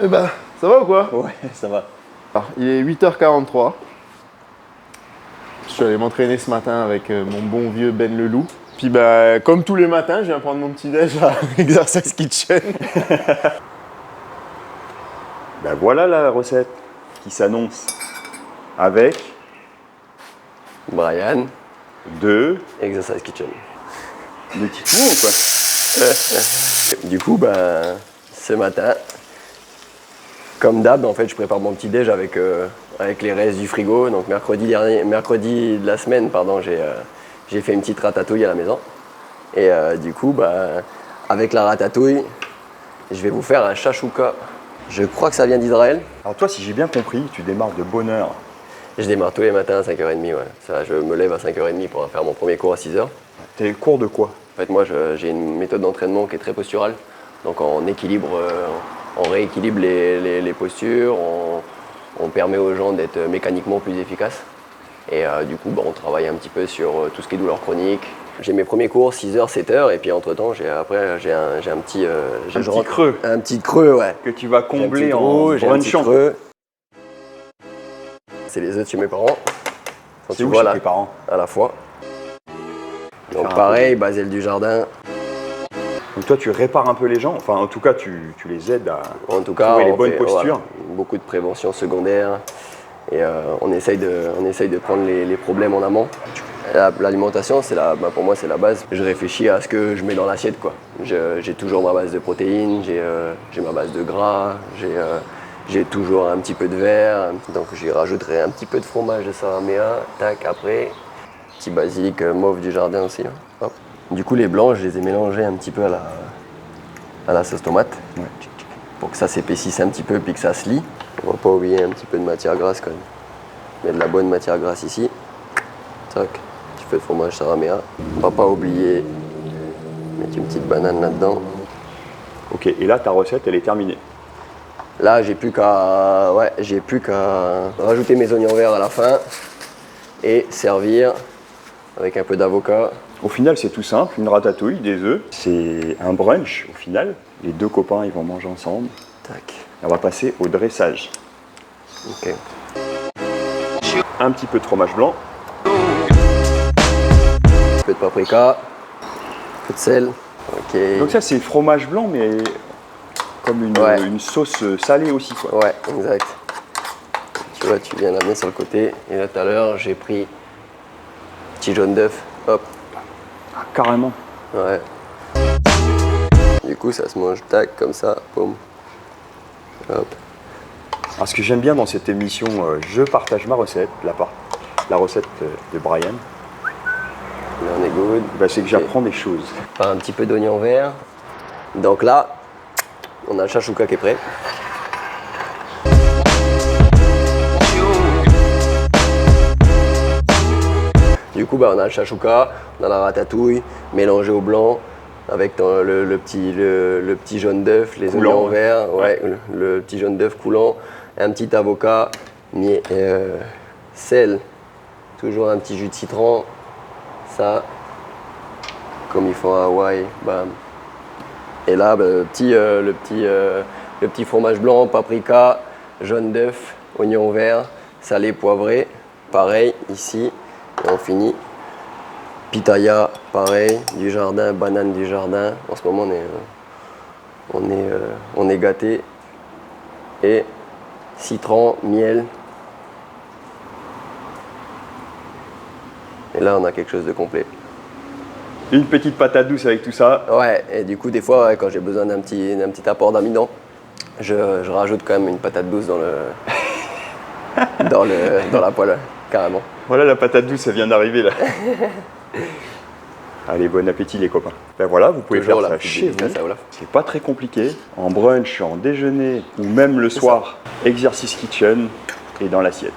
Eh ben, ça va ou quoi? Ouais, ça va. Alors, il est 8h43. Je suis allé m'entraîner ce matin avec mon bon vieux Ben Leloup. Puis bah, comme tous les matins, je viens prendre mon petit déj à Exercise Kitchen. Ben voilà la recette qui s'annonce avec Brian, deux Exercise Kitchen. petits mots quoi. Du coup, ben, ce matin, comme d'hab, en fait, je prépare mon petit déj avec les restes du frigo. Donc mercredi de la semaine, pardon, j'ai fait une petite ratatouille à la maison. Et du coup, ben, avec la ratatouille, je vais vous faire un chachouka. Je crois que ça vient d'Israël. Alors toi, si j'ai bien compris, tu démarres de bonne heure. Je démarre tous les matins à 5h30, ouais. Ça, je me lève à 5h30 pour faire mon premier cours à 6h. T'es cours de quoi? En fait, moi, j'ai une méthode d'entraînement qui est très posturale. Donc, on rééquilibre les postures, on permet aux gens d'être mécaniquement plus efficaces. Et du coup, on travaille un petit peu sur tout ce qui est douleur chronique. J'ai mes premiers cours 6h, 7h, et puis entre-temps, j'ai un petit creux. Un petit creux, ouais. Que tu vas combler J'ai un petit en trou, j'ai un petit brunchant. creux. C'est les œufs de chez mes parents. Quand C'est tu où vois chez là, tes parents? à la fois. Donc un pareil, Basile du Jardin. Donc toi, tu répares un peu les gens, enfin en tout cas, tu les aides à En tout cas, trouver les on bonnes fait, postures. voilà, beaucoup de prévention secondaire. Et on essaye de prendre les problèmes en amont. L'alimentation, pour moi, c'est la base. Je réfléchis à ce que je mets dans l'assiette, quoi. J'ai toujours ma base de protéines, j'ai ma base de gras, j'ai toujours un petit peu de verre. Donc j'y rajouterai un petit peu de fromage de Saramea. Tac, après, petit basilic mauve du jardin aussi. Hein. Hop. Du coup, les blancs, je les ai mélangés un petit peu à la sauce tomate. Ouais. Pour que ça s'épaississe un petit peu puis que ça se lie. On va pas oublier un petit peu de matière grasse quand même. Il y a de la bonne matière grasse ici. Tac, un petit peu de fromage Saramea. On va pas oublier mettre une petite banane là-dedans. Ok, et là, ta recette, elle est terminée. Là, j'ai plus qu'à rajouter mes oignons verts à la fin et servir avec un peu d'avocat. Au final, c'est tout simple, une ratatouille, des œufs. C'est un brunch au final. Les deux copains, ils vont manger ensemble. Tac. On va passer au dressage. Ok. Un petit peu de fromage blanc. Un peu de paprika, un peu de sel. Ok. Donc ça, c'est fromage blanc, mais comme une sauce salée aussi, quoi. Ouais, exact. Tu vois, tu viens l'amener sur le côté. Et là, tout à l'heure, j'ai pris petit jaune d'œuf. Hop. Ah, carrément. Ouais. Du coup, ça se mange tac, comme ça. Boum. Hop. Alors, ce que j'aime bien dans cette émission, je partage ma recette, la recette de Brian, Là, on est good. bah, c'est que j'apprends des choses. Un petit peu d'oignon vert. Donc là, on a le chachouka qui est prêt. Du coup, on a le chachouka, on a la ratatouille mélangée au blanc avec le petit jaune d'œuf, les Coulant, oignons ouais. verts, ouais, le petit jaune d'œuf coulant, un petit avocat, sel, toujours un petit jus de citron, ça, comme ils font à Hawaï, bam. Et là, le petit fromage blanc, paprika, jaune d'œuf, oignon vert, salé, poivré, pareil ici. Et on finit. Pitaya, pareil, du jardin, banane du jardin. En ce moment, on est gâté. Et citron, miel. Et là, on a quelque chose de complet. Une petite patate douce avec tout ça. Ouais, et du coup, des fois, ouais, quand j'ai besoin d'un petit apport d'amidon, je rajoute quand même une patate douce dans la poêle, carrément. Voilà, la patate douce, elle vient d'arriver là. Allez, bon appétit les copains. Ben voilà, vous pouvez Toujours faire la ça petite chez vous. dédicace à Olaf. C'est pas très compliqué. En brunch, en déjeuner ou même le soir, Exercise Kitchen et dans l'assiette.